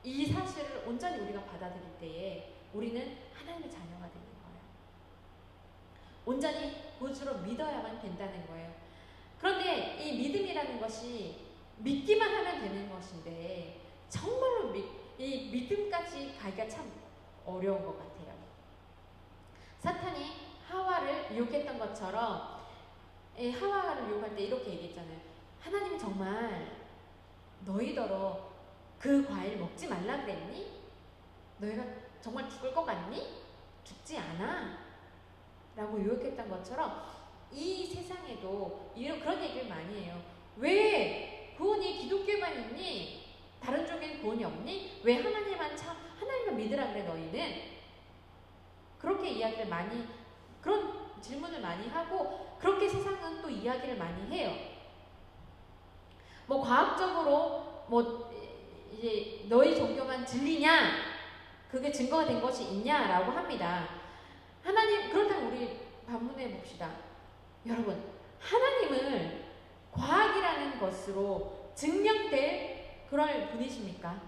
이 사실을 온전히 우리가 받아들일 때에 우리는 하나님의 자녀가 되는 거예요. 온전히 구주로 믿어야만 된다는 거예요. 그런데 이 믿음이라는 것이 믿기만 하면 되는 것인데 정말로 이 믿음까지 가기가 참 어려운 것 같아요. 사탄이 하와를 유혹했던 것처럼 하와를 유혹할 때 이렇게 얘기했잖아요. 하나님이 정말 너희더러 그 과일 먹지 말라 그랬니? 너희가 정말 죽을 것 같니? 죽지 않아. 라고 유혹했던 것처럼 이 세상에도 그런 얘기를 많이 해요. 왜 구원이 기독교만 있니? 다른 쪽엔 구원이 없니? 왜 하나님만 믿으라 그래 너희는? 그렇게 이야기를 그런 질문을 많이 하고 그렇게 세상은 또 이야기를 많이 해요. 과학적으로 이제 너희 종교만 진리냐? 그게 증거가 된 것이 있냐라고 합니다. 그렇다면 우리 반문해 봅시다. 여러분, 하나님을 과학이라는 것으로 증명될 그런 분이십니까?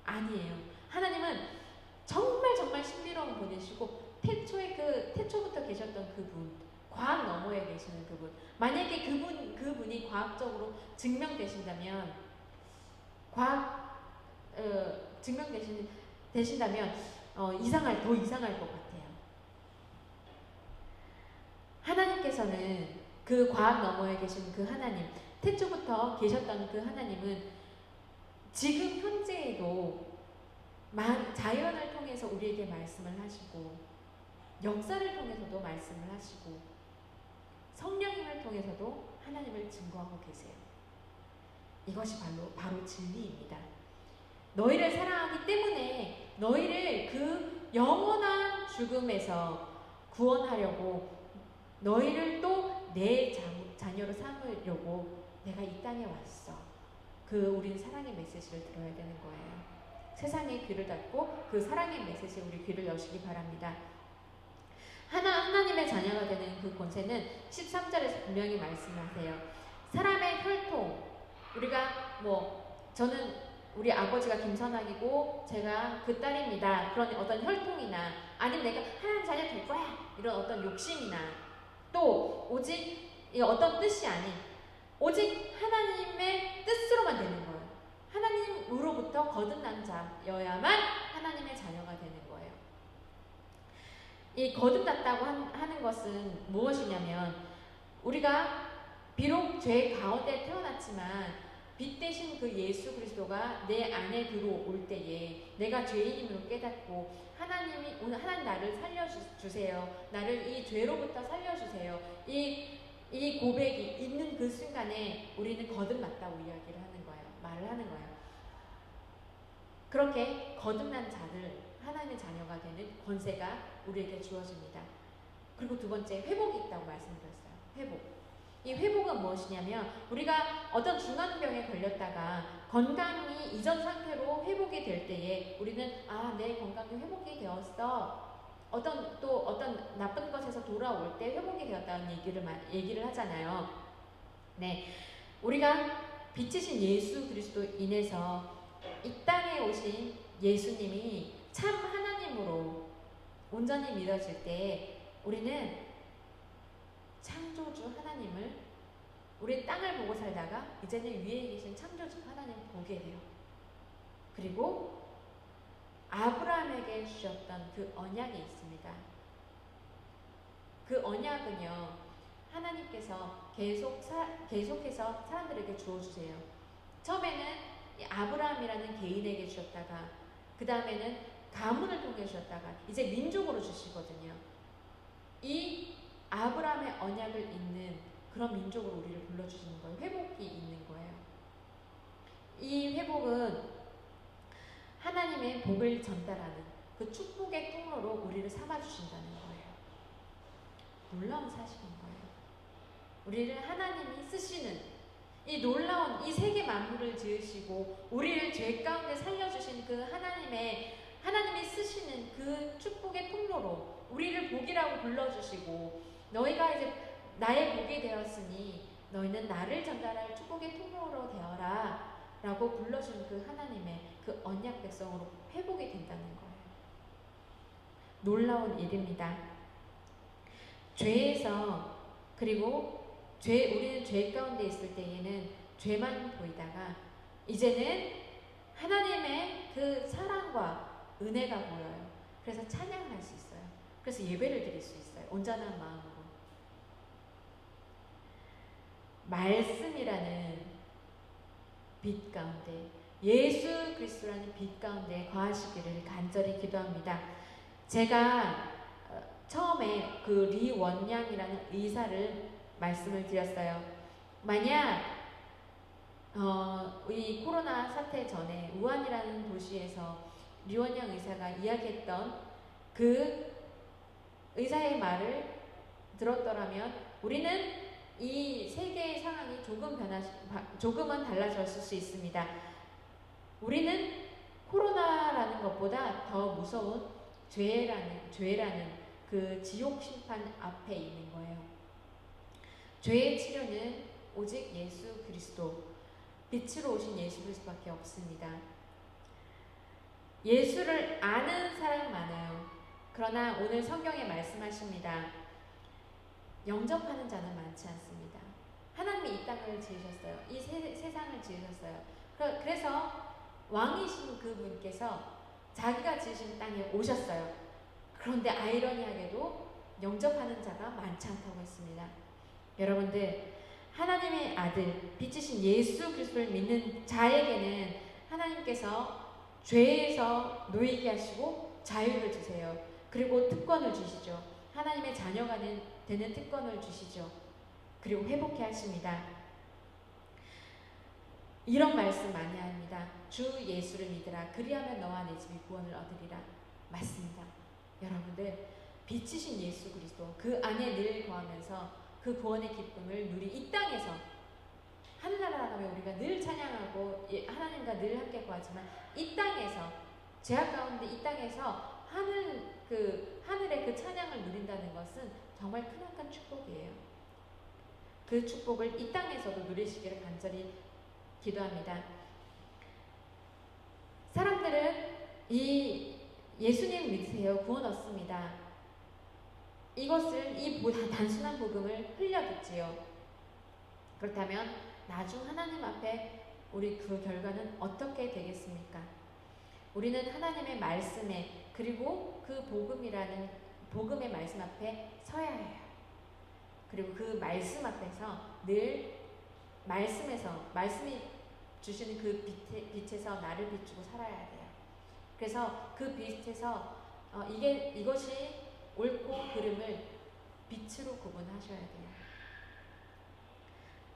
아니에요. 하나님은 정말 신비로운 분이시고 태초부터 계셨던 그분, 과학 너머에 계시는 그분. 만약에 그분이 과학적으로 증명되신다면 더 이상할 것 같아요. 하나님께서는 그 과학 너머에 계신 그 하나님, 태초부터 계셨던 그 하나님은 지금 현재에도 자연을 통해서 우리에게 말씀을 하시고 역사를 통해서도 말씀을 하시고 성령님을 통해서도 하나님을 증거하고 계세요. 이것이 바로 진리입니다. 너희를 사랑하기 때문에 너희를 그 영원한 죽음에서 구원하려고 너희를 또 내 자녀로 삼으려고 내가 이 땅에 왔어. 우린 사랑의 메시지를 들어야 되는 거예요. 세상의 귀를 닫고 그 사랑의 메시지에 우리 귀를 여시기 바랍니다. 하나님의 자녀가 되는 그 권세는 13절에서 분명히 말씀하세요. 사람의 혈통, 우리가 저는 우리 아버지가 김선학이고 제가 그 딸입니다. 그런 어떤 혈통이나 아니면 내가 하나님 자녀 될 거야 이런 어떤 욕심이나 또 오직 어떤 뜻이 아닌 오직 하나님의 뜻으로만 되는 거예요. 하나님으로부터 거듭난 자여야만 하나님의 자녀가 되는 거예요. 이 거듭났다고 하는 것은 무엇이냐면 우리가 비록 죄 가운데 태어났지만 빛 대신 그 예수 그리스도가 내 안에 들어올 때에 내가 죄인임으로 깨닫고 하나님 나를 살려주세요. 나를 이 죄로부터 살려주세요. 이 고백이 있는 그 순간에 우리는 거듭났다고 이야기를 하는 거예요. 말을 하는 거예요. 그렇게 거듭난 자들 하나님의 자녀가 되는 권세가 우리에게 주어집니다. 그리고 두 번째 회복이 있다고 말씀드렸어요. 회복. 이 회복은 무엇이냐면 우리가 어떤 중환병에 걸렸다가 건강이 이전 상태로 회복이 될 때에 우리는 내 건강이 회복이 되었어. 어떤 나쁜 것에서 돌아올 때 회복이 되었다는 얘기를 하잖아요. 네, 우리가 빛이신 예수 그리스도 인해서 이 땅에 오신 예수님이 참 하나님으로 온전히 믿어질 때 우리는 창조주 하나님을 우리 땅을 보고 살다가 이제는 위에 계신 창조주 하나님을 보게 돼요. 그리고 아브라함에게 주셨던 그 언약이 있습니다. 그 언약은요, 하나님께서 계속해서 사람들에게 주어주세요. 처음에는 아브라함이라는 개인에게 주셨다가 그 다음에는 가문을 통해 주셨다가 이제 민족으로 주시거든요. 이 아브라함의 언약을 잇는 그런 민족으로 우리를 불러주시는 거예요. 회복이 있는 거예요. 이 회복은 하나님의 복을 전달하는 그 축복의 통로로 우리를 삼아주신다는 거예요. 놀라운 사실인 거예요. 우리를 하나님이 쓰시는 이 놀라운 이 세계 만물을 지으시고 우리를 죄 가운데 살려주신 그 하나님이 쓰시는 그 축복의 통로로 우리를 복이라고 불러주시고 너희가 이제 나의 복이 되었으니 너희는 나를 전달할 축복의 통로로 되어라 라고 불러준 그 하나님의 그 언약 백성으로 회복이 된다는 거예요. 놀라운 일입니다. 죄에서 그리고 우리는 죄 가운데 있을 때에는 죄만 보이다가 이제는 하나님의 그 사랑과 은혜가 보여요. 그래서 찬양할 수 있어요. 그래서 예배를 드릴 수 있어요. 온전한 마음으로. 말씀이라는 빛 가운데 예수 그리스도라는 빛 가운데 거하시기를 간절히 기도합니다. 제가 처음에 그 리원양이라는 의사를 말씀을 드렸어요. 만약 이 코로나 사태 전에 우한이라는 도시에서 리원양 의사가 이야기했던 그 의사의 말을 들었더라면 우리는 이 세계의 상황이 조금은 달라졌을 수 있습니다. 우리는 코로나라는 것보다 더 무서운 죄라는 그 지옥 심판 앞에 있는 거예요. 죄의 치료는 오직 예수 그리스도, 빛으로 오신 예수 그리스도밖에 없습니다. 예수를 아는 사람 많아요. 그러나 오늘 성경에 말씀하십니다. 영접하는 자는 많지 않습니다. 하나님이 이 땅을 지으셨어요. 이 세상을 지으셨어요. 그래서 왕이신 그분께서 자기가 지으신 땅에 오셨어요. 그런데 아이러니하게도 영접하는 자가 많지 않다고 했습니다. 여러분들, 하나님의 아들, 빛이신 예수 그리스도를 믿는 자에게는 하나님께서 죄에서 놓이게 하시고 자유를 주세요. 그리고 특권을 주시죠. 하나님의 자녀가 되는 특권을 주시죠. 그리고 회복해 하십니다. 이런 말씀 많이 합니다. 주 예수를 믿으라. 그리하면 너와 내 집이 구원을 얻으리라. 맞습니다. 여러분들, 빛이신 예수 그리스도 그 안에 늘 거하면서 그 구원의 기쁨을 누리 이 땅에서 하늘나라 가면 우리가 늘 찬양하고 하나님과 늘 함께 구하지만 이 땅에서 죄악 가운데 이 땅에서 하늘의 그 찬양을 누린다는 것은 정말 크나큰 축복이에요. 그 축복을 이 땅에서도 누리시기를 간절히 기도합니다. 사람들은 이 예수님 믿으세요. 구원 얻습니다. 이것을 이 단순한 복음을 흘려 듣지요. 그렇다면 나중 하나님 앞에 우리 그 결과는 어떻게 되겠습니까? 우리는 하나님의 말씀에 그리고 그 복음의 말씀 앞에 서야 해요. 그리고 그 말씀 앞에서 늘 말씀이 주시는 그 빛에서 나를 비추고 살아야 돼요. 그래서 그 빛에서 이것이 옳고 그름을 빛으로 구분하셔야 돼요.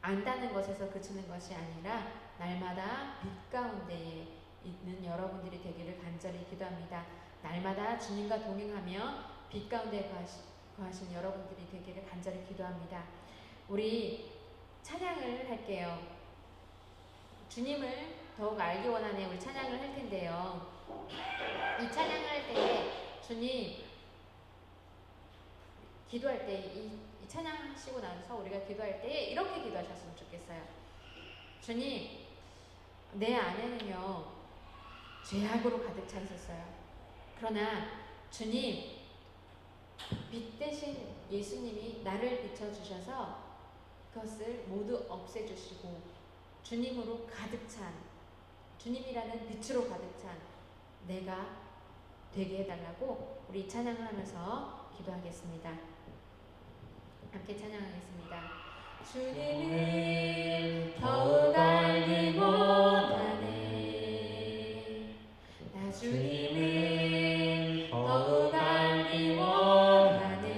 안다는 것에서 그치는 것이 아니라 날마다 빛 가운데에 있는 여러분들이 되기를 간절히 기도합니다. 날마다 주님과 동행하며 빛 가운데 거하신 여러분들이 되기를 간절히 기도합니다. 우리 찬양을 할게요. 주님을 더욱 알기 원하네. 우리 찬양을 할 텐데요. 이 찬양을 할 때에 주님 기도할 때 이 찬양하시고 나서 우리가 기도할 때에 이렇게 기도하셨으면 좋겠어요. 주님, 내 안에는요 죄악으로 가득 차 있었어요. 그러나 주님, 빛 대신 예수님이 나를 비춰주셔서 그것을 모두 없애주시고 주님으로 가득 찬, 주님이라는 빛으로 가득 찬 내가 되게 해달라고 우리 찬양을 하면서 기도하겠습니다. 함께 찬양하겠습니다. 주님을 더욱 알기 원하네. 나 주님을 더욱 알기 원하네.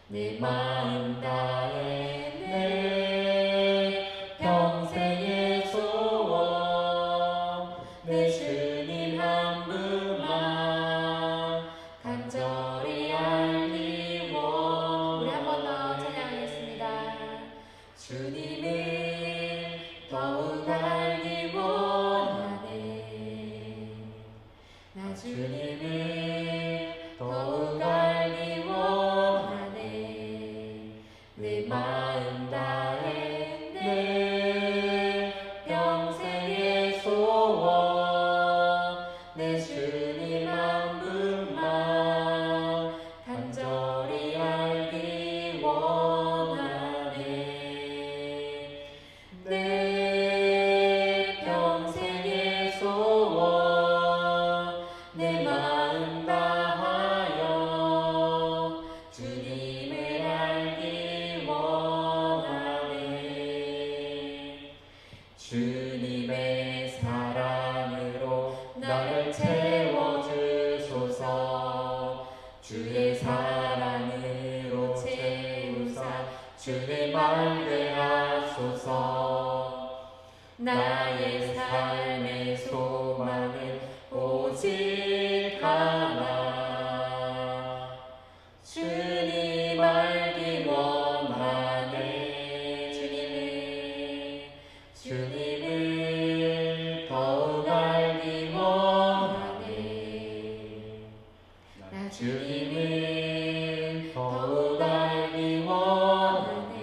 내 마음 다해 내 평생의 소원 내 주님 한 분만 간절히 알기 원. 우리 한 번 더 찬양하겠습니다. 주님을 더욱 알기 원하네. 나 주님을 더욱 알기 원하네. 내 마음 다해 내 평생의 소원 내 주님 한 분만 간절히 알기 원하네. 내 평생의 소원 내 마음 다하여 주님을 알기 원하네. 주님의 사랑으로 나를 채워주소서. 주의 사랑으로 채우사 주님 알게 하소서. 나의 삶의 소망은 오직 하나. 주님 알기 원하네. 주님을 더욱 알기 원하네. 나 주님을 더욱 알기 원하네.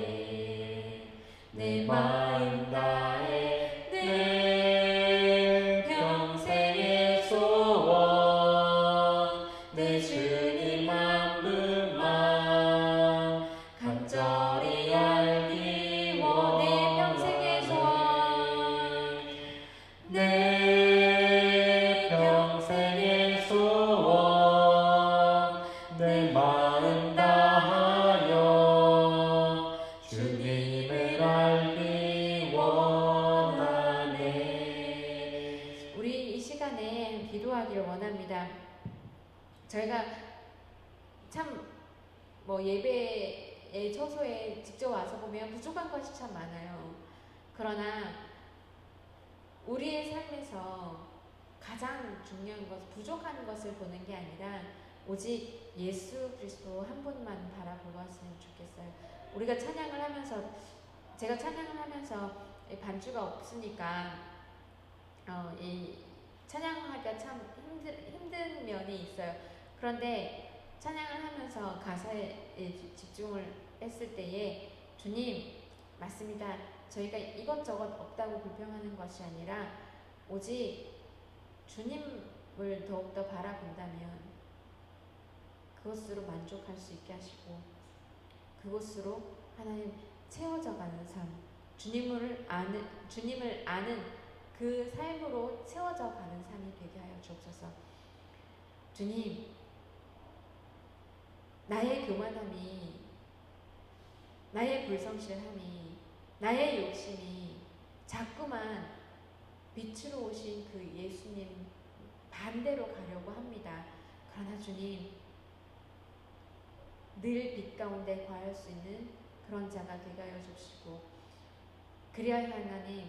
내 마음 다해 내 평생의 소원 내 주님 한 분만 간절히 알기 원해. 평생의 소원 내 평생의 소원 내 마음 다하여 주님을 알기 원하네. 우리 이 시간에 기도하기를 원합니다. 저희가 참 예배의 처소에 직접 와서 보면 부족한 것이 참 많아요. 그러나 우리의 삶에서 가장 중요한 것은 부족한 것을 보는 게 아니라 오직 예수 그리스도 한 분만 바라보고 왔으면 좋겠어요. 우리가 찬양을 하면서, 제가 찬양을 하면서 반주가 없으니까 이 찬양하기가 참 힘든 면이 있어요. 그런데 찬양을 하면서 가사에 집중을 했을 때에 주님 맞습니다. 저희가 이것저것 없다고 불평하는 것이 아니라 오직 주님을 더욱더 바라본다면 그것으로 만족할 수 있게 하시고 그것으로 하나님 채워져가는 삶, 주님을 아는 그 삶으로 채워져 가는 삶이 되게 하여 주옵소서. 주님, 나의 교만함이, 나의 불성실함이, 나의 욕심이 자꾸만 빛으로 오신 그 예수님 반대로 가려고 합니다. 그러나 주님, 늘 빛 가운데 거할 수 있는 그런 자가 되게 하여 주시고, 그리하여 하나님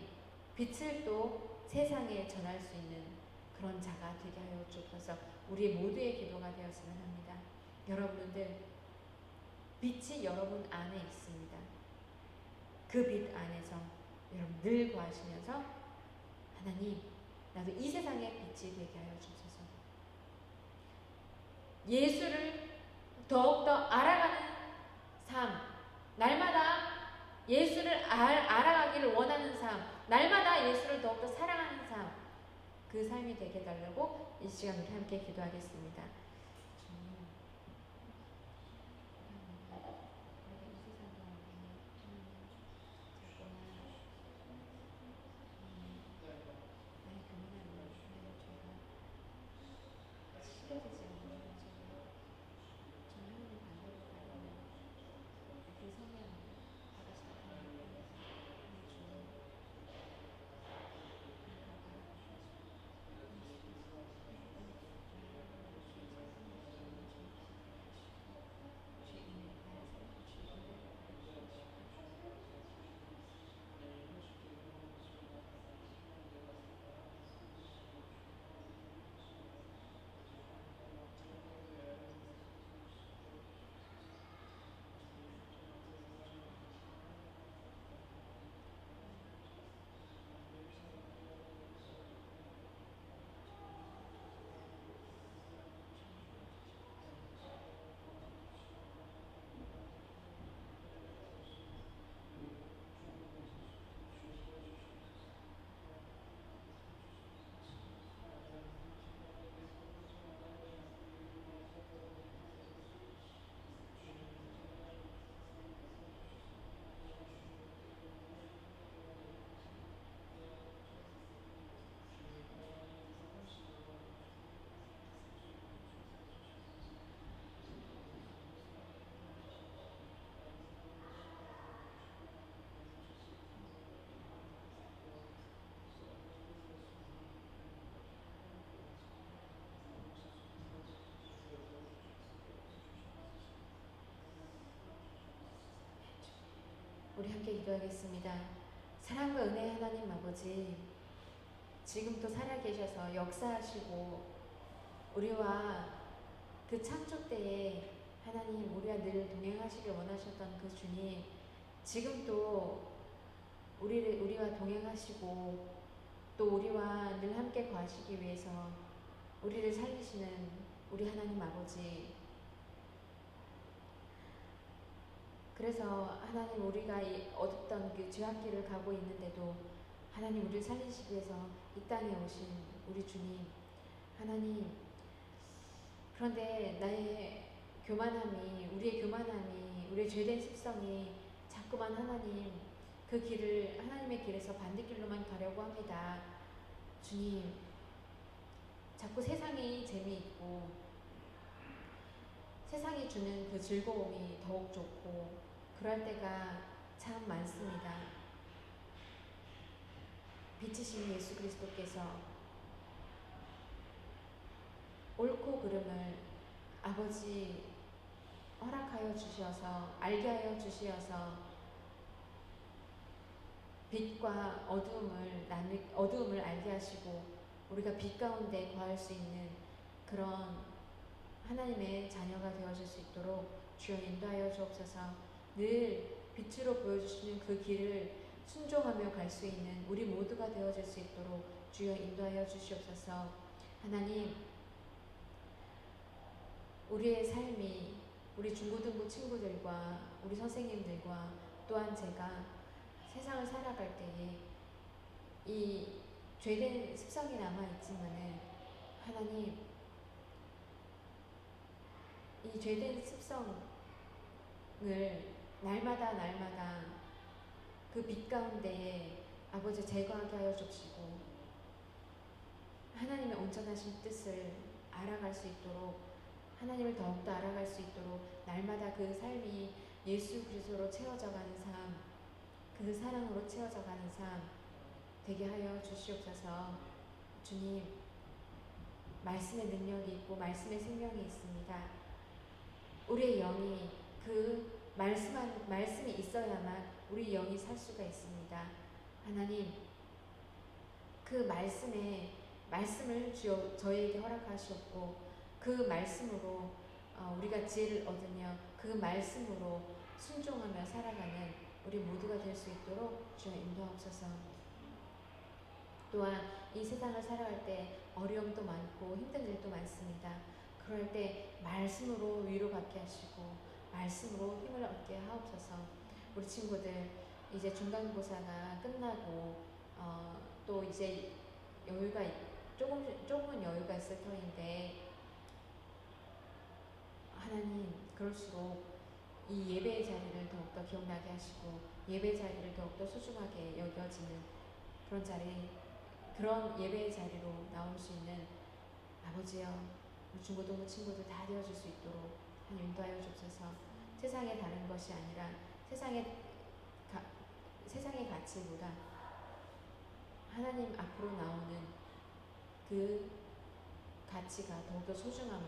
빛을 또 세상에 전할 수 있는 그런 자가 되게 하여 주옵소서. 우리 모두의 기도가 되었으면 합니다. 여러분들 빛이 여러분 안에 있습니다. 그 빛 안에서 여러분 늘 거하시면서 하나님 나도 이 세상의 빛이 되게 하여 주옵소서. 예수를 더욱더 알아가는 삶, 날마다 예수를 알아가기를 원하는 삶, 날마다 예수를 더욱더 사랑하는 삶, 그 삶이 되게 해달라고 이 시간 우리 함께 기도하겠습니다. 우리 함께 기도하겠습니다. 사랑과 은혜의 하나님 아버지, 지금도 살아계셔서 역사하시고 우리와 그 창조 때에 하나님 우리와 늘 동행하시길 원하셨던 그 주님, 지금도 우리와 동행하시고 또 우리와 늘 함께 거하시기 위해서 우리를 살리시는 우리 하나님 아버지, 그래서 하나님 우리가 이 어둡던 그 죄악길을 가고 있는데도 하나님 우리를 살리시기 위해서 이 땅에 오신 우리 주님 하나님, 그런데 나의 교만함이, 우리의 교만함이, 우리의 죄된 습성이 자꾸만 하나님 그 길을, 하나님의 길에서 반대길로만 가려고 합니다. 주님, 자꾸 세상이 재미있고 세상이 주는 그 즐거움이 더욱 좋고 그럴 때가 참 많습니다. 빛이신 예수 그리스도께서 옳고 그름을 아버지 허락하여 주셔서, 알게 하여 주시어서 빛과 어두움을 알게 하시고 우리가 빛 가운데 거할 수 있는 그런 하나님의 자녀가 되어질 수 있도록 주여 인도하여 주옵소서. 늘 빛으로 보여주시는 그 길을 순종하며 갈 수 있는 우리 모두가 되어질 수 있도록 주여 인도하여 주시옵소서. 하나님, 우리의 삶이 우리 중고등부 친구들과 우리 선생님들과 또한 제가 세상을 살아갈 때에 이 죄된 습성이 남아있지만은 하나님, 이 죄된 습성을 날마다 그 빛 가운데에 아버지 제거하게 하여 주시고 하나님의 온전하신 뜻을 알아갈 수 있도록, 하나님을 더욱더 알아갈 수 있도록 날마다 그 삶이 예수 그리스도로 채워져가는 삶, 그 사랑으로 채워져가는 삶 되게 하여 주시옵소서. 주님, 말씀의 능력이 있고 말씀의 생명이 있습니다. 우리의 영이 그 말씀이 있어야만 우리 영이 살 수가 있습니다. 하나님, 그 말씀을 주여 저희에게 허락하시옵고 그 말씀으로 우리가 지혜를 얻으며 그 말씀으로 순종하며 살아가는 우리 모두가 될 수 있도록 주여 인도하옵소서. 또한 이 세상을 살아갈 때 어려움도 많고 힘든 일도 많습니다. 그럴 때 말씀으로 위로받게 하시고 말씀으로 힘을 얻게 하옵소서. 우리 친구들 이제 중간고사가 끝나고 또 이제 여유가 조금은 여유가 있을 터인데 하나님, 그럴수록 이 예배의 자리를 더욱더 기억나게 하시고 예배 자리를 더욱더 소중하게 여겨지는 그런 예배의 자리로 나올 수 있는 아버지여, 우리 중고등부 친구들 다 되어줄 수 있도록 하나님 인도하여 주옵소서. 세상에 다른 것이 아니라 세상의 가치보다 하나님 앞으로 나오는 그 가치가 더욱더 소중함을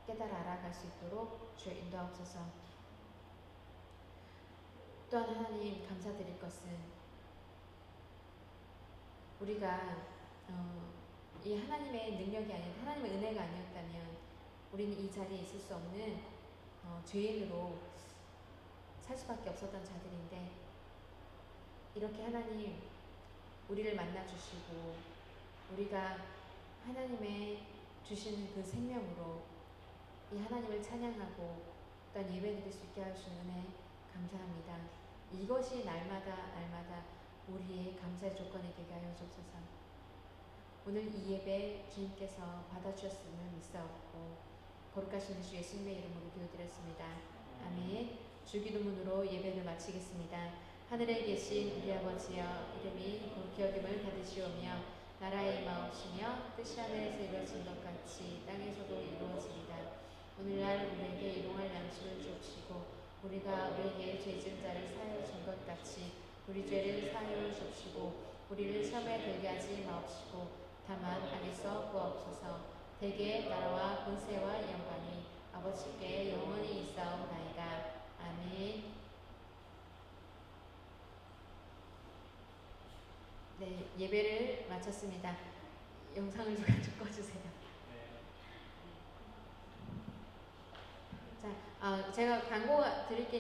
깨달아 알아갈 수 있도록 주여 인도하옵소서. 또한 하나님 감사드릴 것은 우리가 이 하나님의 능력이 아닌 하나님의 은혜가 아니었다면 우리는 이 자리에 있을 수 없는 죄인으로 살 수밖에 없었던 자들인데 이렇게 하나님 우리를 만나주시고 우리가 하나님의 주시는 그 생명으로 이 하나님을 찬양하고 또한 예배드릴 수 있게 하시는 은혜 감사합니다. 이것이 날마다 우리의 감사의 조건이 되게 하여 주옵소서. 오늘 이 예배 주님께서 받아주셨음을 믿사옵고 거룩하신 주 예수님의 이름으로 기도드렸습니다. 아멘. 주기도문으로 예배를 마치겠습니다. 하늘에 계신 우리 아버지여, 이름이 거룩히 여김을 받으시오며 나라의 마옵시며 뜻이 하늘에서 이루어진 것 같이 땅에서도 이루어지리다. 오늘날 우리에게 일용할 양식을 주옵시고 우리가 우리에게 죄진 자를 사하여 준 것 같이 우리 죄를 사하여 주옵시고 우리를 시험에 들게 하지 마옵시고 다만 악에서 구하옵소서. 대개 나라와 권세와 영광이 아버지께 영원히 있사옵나이다. 아멘. 네, 예배를 마쳤습니다. 영상을 좀 꺼주세요. 자, 제가 광고 드릴게요.